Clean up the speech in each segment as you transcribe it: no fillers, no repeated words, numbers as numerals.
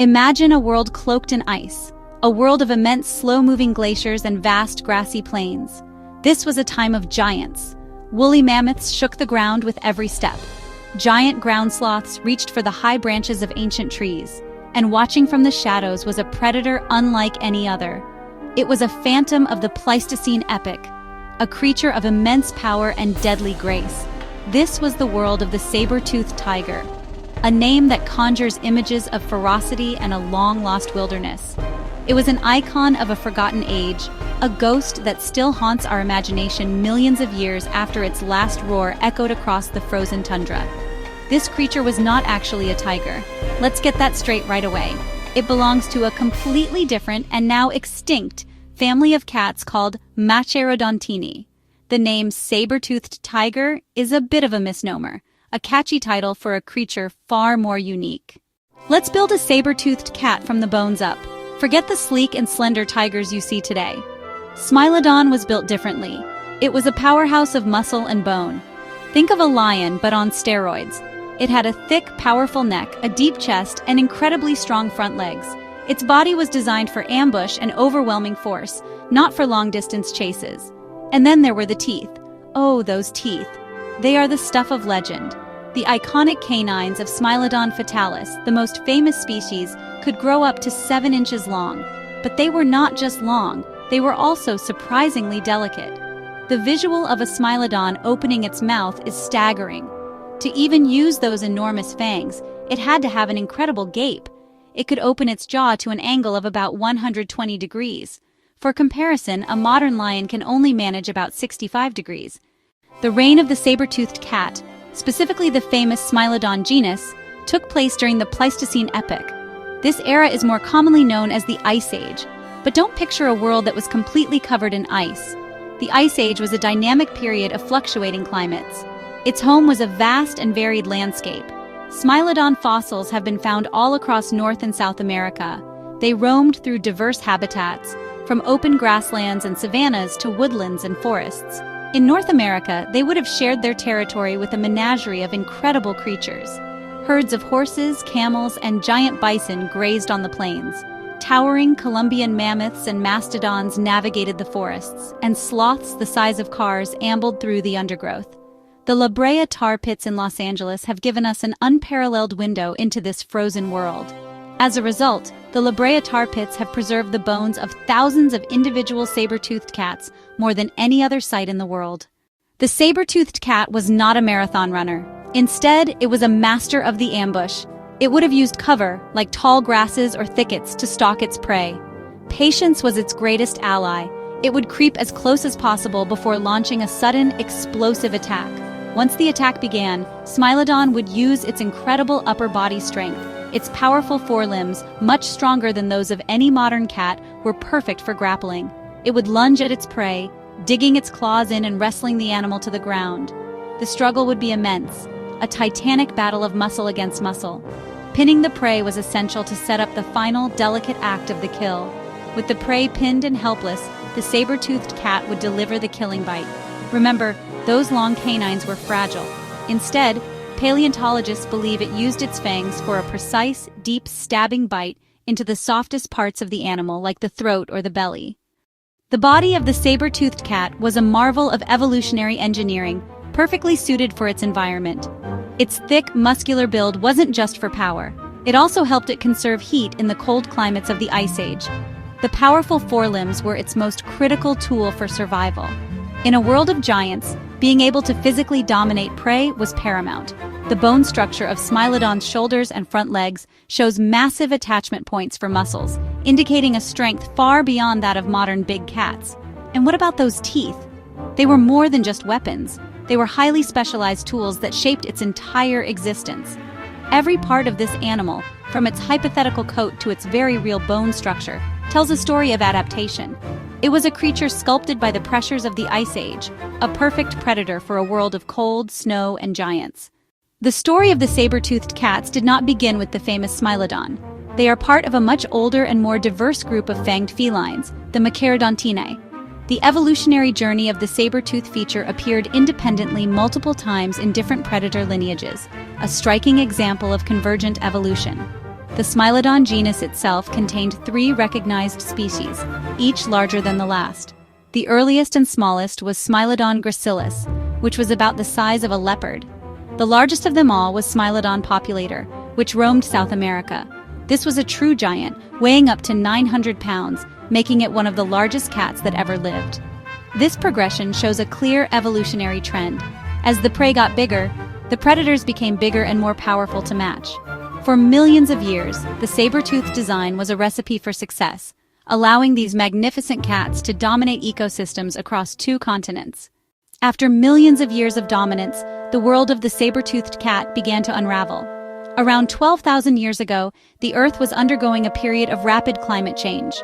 Imagine a world cloaked in ice, a world of immense slow-moving glaciers and vast grassy plains. This was a time of giants. Woolly mammoths shook the ground with every step. Giant ground sloths reached for the high branches of ancient trees, and watching from the shadows was a predator unlike any other. It was a phantom of the Pleistocene epoch, a creature of immense power and deadly grace. This was the world of the saber-toothed tiger, a name that conjures images of ferocity and a long-lost wilderness. It was an icon of a forgotten age, a ghost that still haunts our imagination millions of years after its last roar echoed across the frozen tundra. This creature was not actually a tiger. Let's get that straight right away. It belongs to a completely different and now extinct family of cats called majestic. The name saber-toothed tiger is a bit of a misnomer, a catchy title for a creature far more unique. Let's build a saber-toothed cat from the bones up. Forget the sleek and slender tigers you see today. Smilodon was built differently. It was a powerhouse of muscle and bone. Think of a lion, but on steroids. It had a thick, powerful neck, a deep chest, and incredibly strong front legs. Its body was designed for ambush and overwhelming force, not for long-distance chases. And then there were the teeth. Oh, those teeth. They are the stuff of legend. The iconic canines of Smilodon fatalis, the most famous species, could grow up to 7 inches long. But they were not just long, they were also surprisingly delicate. The visual of a Smilodon opening its mouth is staggering. To even use those enormous fangs, it had to have an incredible gape. It could open its jaw to an angle of about 120 degrees. For comparison, a modern lion can only manage about 65 degrees. The reign of the saber-toothed cat, specifically the famous Smilodon genus, took place during the Pleistocene epoch. This era is more commonly known as the Ice Age, but don't picture a world that was completely covered in ice. The Ice Age was a dynamic period of fluctuating climates. Its home was a vast and varied landscape. Smilodon fossils have been found all across North and South America. They roamed through diverse habitats, from open grasslands and savannas to woodlands and forests. In North America, they would have shared their territory with a menagerie of incredible creatures. Herds of horses, camels, and giant bison grazed on the plains. Towering Columbian mammoths and mastodons navigated the forests, and sloths the size of cars ambled through the undergrowth. The La Brea tar pits in Los Angeles have given us an unparalleled window into this frozen world. As a result, the La Brea tar pits have preserved the bones of thousands of individual saber-toothed cats, more than any other site in the world. The saber-toothed cat was not a marathon runner. Instead, it was a master of the ambush. It would have used cover, like tall grasses or thickets, to stalk its prey. Patience was its greatest ally. It would creep as close as possible before launching a sudden, explosive attack. Once the attack began, Smilodon would use its incredible upper body strength. Its powerful forelimbs, much stronger than those of any modern cat, were perfect for grappling. It would lunge at its prey, digging its claws in and wrestling the animal to the ground. The struggle would be immense, a titanic battle of muscle against muscle. Pinning the prey was essential to set up the final, delicate act of the kill. With the prey pinned and helpless, the saber-toothed cat would deliver the killing bite. Remember, those long canines were fragile. Instead, paleontologists believe it used its fangs for a precise, deep, stabbing bite into the softest parts of the animal, like the throat or the belly. The body of the saber-toothed cat was a marvel of evolutionary engineering, perfectly suited for its environment. Its thick, muscular build wasn't just for power. It also helped it conserve heat in the cold climates of the Ice Age. The powerful forelimbs were its most critical tool for survival. In a world of giants, being able to physically dominate prey was paramount. The bone structure of Smilodon's shoulders and front legs shows massive attachment points for muscles, indicating a strength far beyond that of modern big cats. And what about those teeth? They were more than just weapons. They were highly specialized tools that shaped its entire existence. Every part of this animal, from its hypothetical coat to its very real bone structure, tells a story of adaptation. It was a creature sculpted by the pressures of the Ice Age, a perfect predator for a world of cold, snow, and giants. The story of the saber-toothed cats did not begin with the famous Smilodon. They are part of a much older and more diverse group of fanged felines, the Macherodontinae. The evolutionary journey of the saber-tooth feature appeared independently multiple times in different predator lineages, a striking example of convergent evolution. The Smilodon genus itself contained 3 recognized species, each larger than the last. The earliest and smallest was Smilodon gracilis, which was about the size of a leopard. The largest of them all was Smilodon populator, which roamed South America. This was a true giant, weighing up to 900 pounds, making it one of the largest cats that ever lived. This progression shows a clear evolutionary trend. As the prey got bigger, the predators became bigger and more powerful to match. For millions of years, the saber-toothed design was a recipe for success, allowing these magnificent cats to dominate ecosystems across 2 continents. After millions of years of dominance, the world of the saber-toothed cat began to unravel. Around 12,000 years ago, the Earth was undergoing a period of rapid climate change.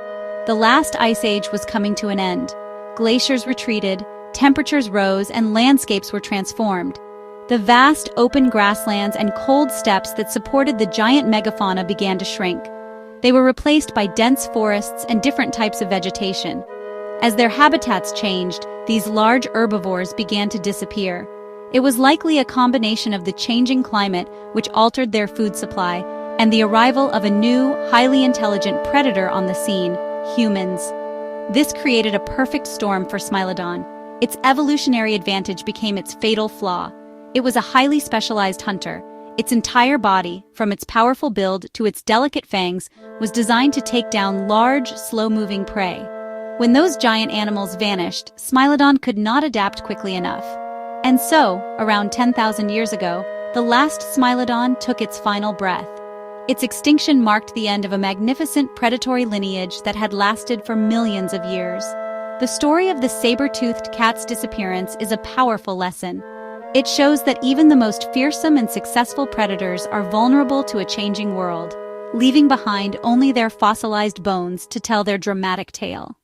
The last ice age was coming to an end. Glaciers retreated, temperatures rose, and landscapes were transformed. The vast open grasslands and cold steppes that supported the giant megafauna began to shrink. They were replaced by dense forests and different types of vegetation. As their habitats changed, these large herbivores began to disappear. It was likely a combination of the changing climate, which altered their food supply, and the arrival of a new, highly intelligent predator on the scene, humans. This created a perfect storm for Smilodon. Its evolutionary advantage became its fatal flaw. It was a highly specialized hunter. Its entire body, from its powerful build to its delicate fangs, was designed to take down large, slow-moving prey. When those giant animals vanished, Smilodon could not adapt quickly enough. And so, around 10,000 years ago, the last Smilodon took its final breath. Its extinction marked the end of a magnificent predatory lineage that had lasted for millions of years. The story of the saber-toothed cat's disappearance is a powerful lesson. It shows that even the most fearsome and successful predators are vulnerable to a changing world, leaving behind only their fossilized bones to tell their dramatic tale.